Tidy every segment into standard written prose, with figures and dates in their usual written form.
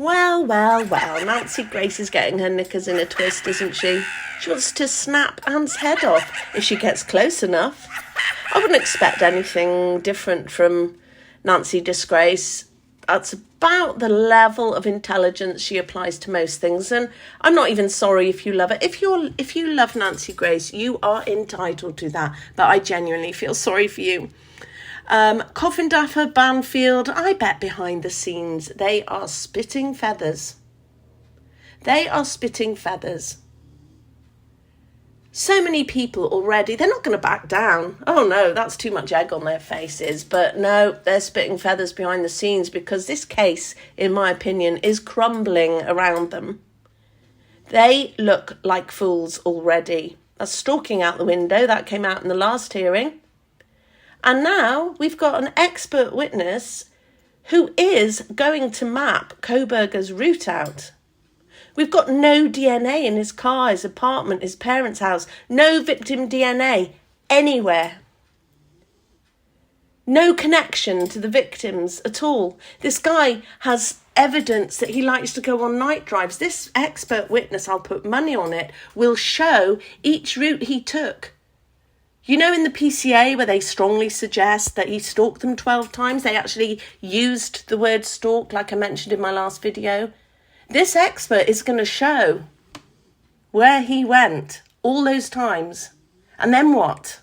Well, well, well, Nancy Grace is getting her knickers in a twist, isn't she? She wants to snap Anne's head off if she gets close enough. I wouldn't expect anything different from Nancy Disgrace. That's about the level of intelligence she applies to most things, and I'm not even sorry if you love her. If you love Nancy Grace, you are entitled to that, but I genuinely feel sorry for you. Coffin Daffer, Banfield, I bet behind the scenes they are spitting feathers. They are spitting feathers. So many people already, they're not going to back down. Oh no, that's too much egg on their faces. But no, they're spitting feathers behind the scenes because this case, in my opinion, is crumbling around them. They look like fools already. That's stalking out the window. That came out in the last hearing. And now we've got an expert witness who is going to map Kohberger's route out. We've got no DNA in his car, his apartment, his parents' house. No victim DNA anywhere. No connection to the victims at all. This guy has evidence that he likes to go on night drives. This expert witness, I'll put money on it, will show each route he took. You know, in the PCA where they strongly suggest that he stalked them 12 times, they actually used the word stalk, like I mentioned in my last video. This expert is going to show where he went all those times. And then what?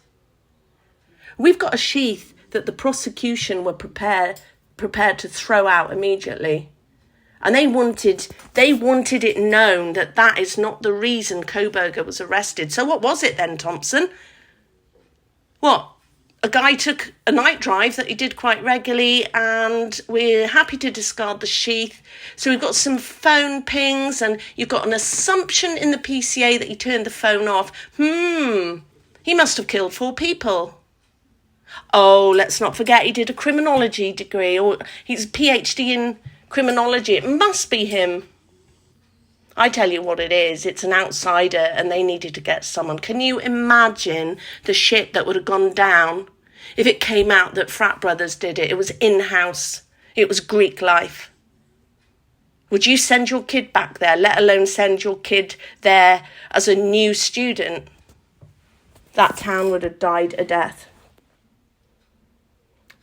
We've got a sheath that the prosecution were prepared to throw out immediately. And they wanted it known that that is not the reason Kohberger was arrested. So what was it then, Thompson? What? A guy took a night drive that he did quite regularly and we're happy to discard the sheath. So we've got some phone pings and you've got an assumption in the PCA that he turned the phone off. He must have killed 4 people. Oh, let's not forget he did a criminology degree, or he's a PhD in criminology. It must be him. I tell you what it is, it's an outsider and they needed to get someone. Can you imagine the shit that would have gone down if it came out that frat brothers did it? It was in-house. It was Greek life. Would you send your kid back there, let alone send your kid there as a new student? That town would have died a death.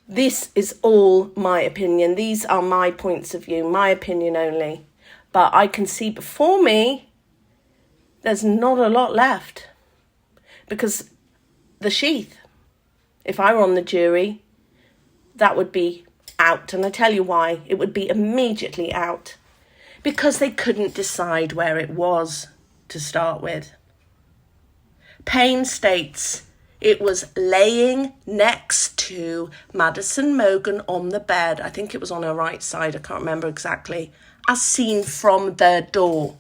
This is all my opinion. These are my points of view, my opinion only. But I can see before me, there's not a lot left. Because the sheath, if I were on the jury, that would be out. And I tell you why. It would be immediately out. Because they couldn't decide where it was to start with. Payne states it was laying next to Madison Mogan on the bed. I think it was on her right side. I can't remember exactly. As seen from the door.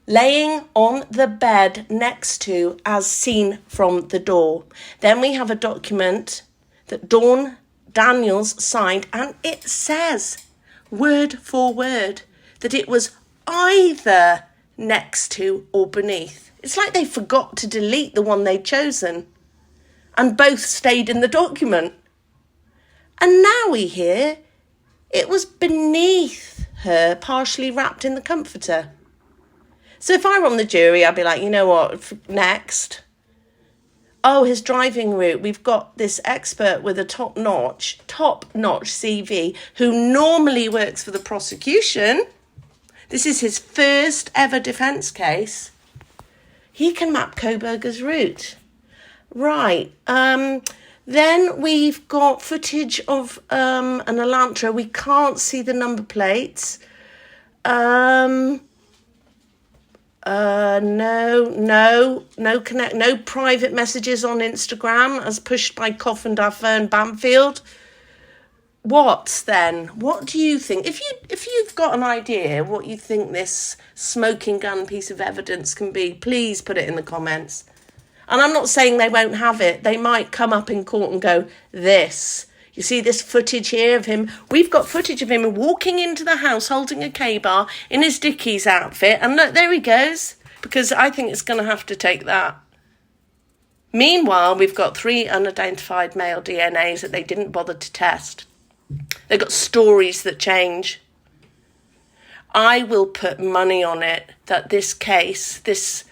Laying on the bed next to, as seen from the door. Then we have a document that Dawn Daniels signed, and it says, word for word, that it was either next to or beneath. It's like they forgot to delete the one they'd chosen, and both stayed in the document. And now we hear it was beneath her, partially wrapped in the comforter. So if I were on the jury, I'd be like, you know what, next. Oh, his driving route. We've got this expert with a top-notch CV who normally works for the prosecution. This is his first ever defence case. He can map Kohberger's route. Right. Then we've got footage of an Elantra. We can't see the number plates. No private messages on Instagram as pushed by Coffin Daffer and Banfield. What then? What do you think? If you've got an idea what you think this smoking gun piece of evidence can be, please put it in the comments. And I'm not saying they won't have it. They might come up in court and go, this. You see this footage here of him? We've got footage of him walking into the house holding a K-bar in his Dickies outfit. And look, there he goes. Because I think it's going to have to take that. Meanwhile, we've got 3 unidentified male DNAs that they didn't bother to test. They've got stories that change. I will put money on it that this case, this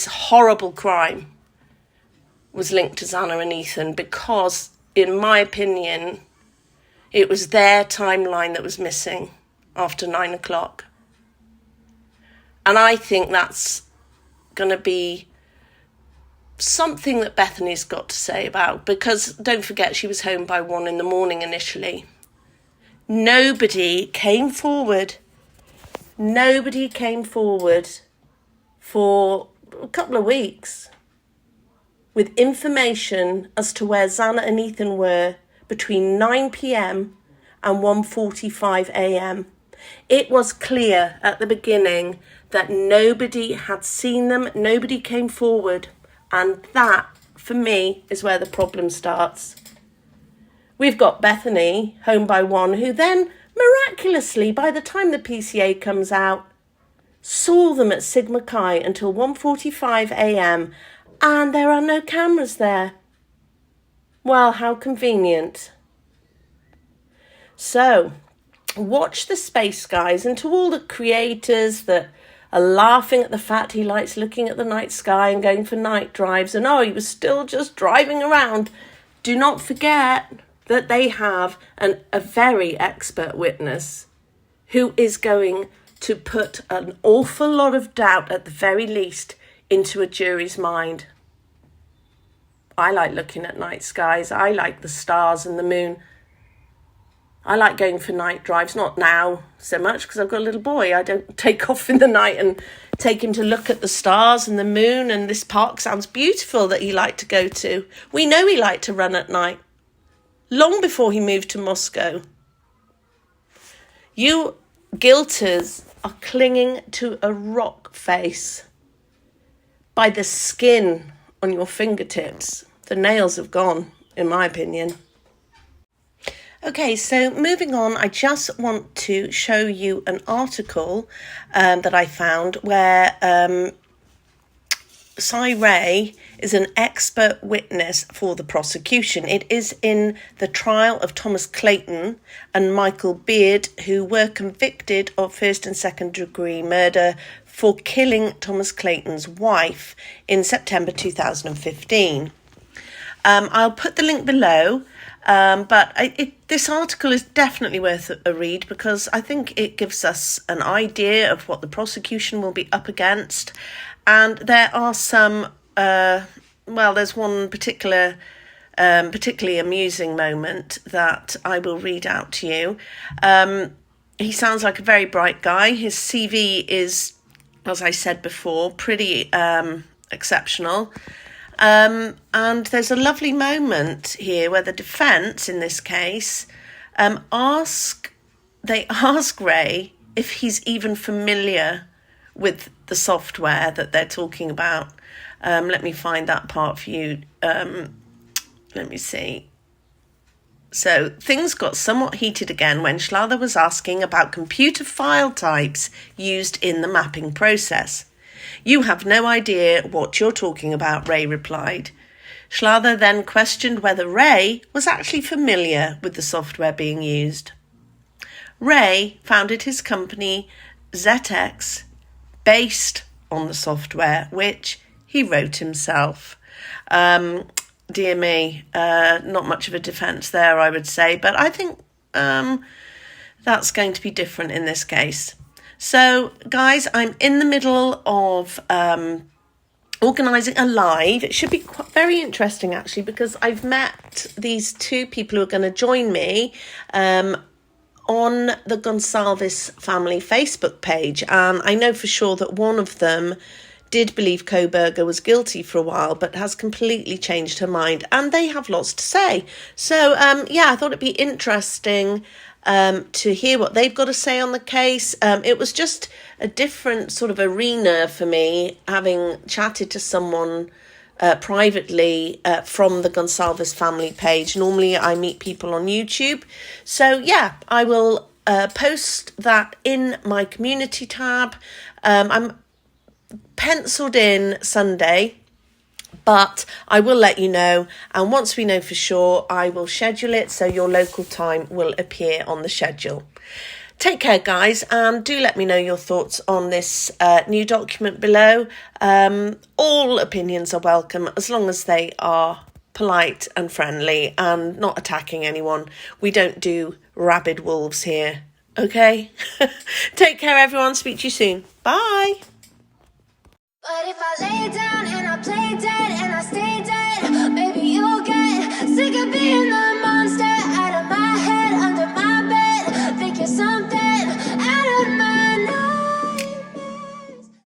horrible crime, was linked to Xana and Ethan, because, in my opinion, it was their timeline that was missing after 9 o'clock. And I think that's going to be something that Bethany's got to say about, because don't forget, she was home by 1 in the morning initially. Nobody came forward. Nobody came forward for a couple of weeks with information as to where Xana and Ethan were between 9 p.m. and 1:45 a.m. It was clear at the beginning that nobody had seen them, nobody came forward, and that, for me, is where the problem starts. We've got Bethany, home by 1, who then, miraculously, by the time the PCA comes out, saw them at Sigma Chi until 1:45 a.m, and there are no cameras there. Well, how convenient. So, watch the space, guys, and to all the creators that are laughing at the fact he likes looking at the night sky and going for night drives, and he was still just driving around, do not forget that they have a very expert witness who is going to put an awful lot of doubt, at the very least, into a jury's mind. I like looking at night skies. I like the stars and the moon. I like going for night drives, not now so much because I've got a little boy. I don't take off in the night and take him to look at the stars and the moon, and this park sounds beautiful that he liked to go to. We know he liked to run at night, long before he moved to Moscow. You guilters are clinging to a rock face by the skin on your fingertips. The nails have gone, in my opinion. Okay, so moving on, I just want to show you an article that I found where Cy Ray is an expert witness for the prosecution. It is in the trial of Thomas Clayton and Michael Beard, who were convicted of first and second degree murder for killing Thomas Clayton's wife in September 2015. I'll put the link below, but this article is definitely worth a read because I think it gives us an idea of what the prosecution will be up against. And there are some, there's one particularly amusing moment that I will read out to you. He sounds like a very bright guy. His CV is, as I said before, pretty exceptional. And there's a lovely moment here where the defence, in this case, ask Ray if he's even familiar with the software that they're talking about. Let me find that part for you. Let me see. So things got somewhat heated again when Schlather was asking about computer file types used in the mapping process. "You have no idea what you're talking about," Ray replied. Schlather then questioned whether Ray was actually familiar with the software being used. Ray founded his company ZX based on the software, which he wrote himself. Dear me, not much of a defence there, I would say, but I think that's going to be different in this case. So, guys, I'm in the middle of organising a live. It should be very interesting, actually, because I've met these two people who are going to join me on the Gonsalves family Facebook page. And I know for sure that one of them did believe Koberger was guilty for a while, but has completely changed her mind. And they have lots to say. So, I thought it'd be interesting to hear what they've got to say on the case. It was just a different sort of arena for me, having chatted to someone privately from the Gonsalves family page. Normally I meet people on YouTube. So I will post that in my community tab. I'm penciled in Sunday, but I will let you know, and once we know for sure, I will schedule it so your local time will appear on the schedule. Take care, guys, and do let me know your thoughts on this new document below. All opinions are welcome as long as they are polite and friendly and not attacking anyone. We don't do rabid wolves here, okay? Take care, everyone. Speak to you soon. Bye. But if I lay down and I play dead and I stay dead, baby, you'll get sick of being the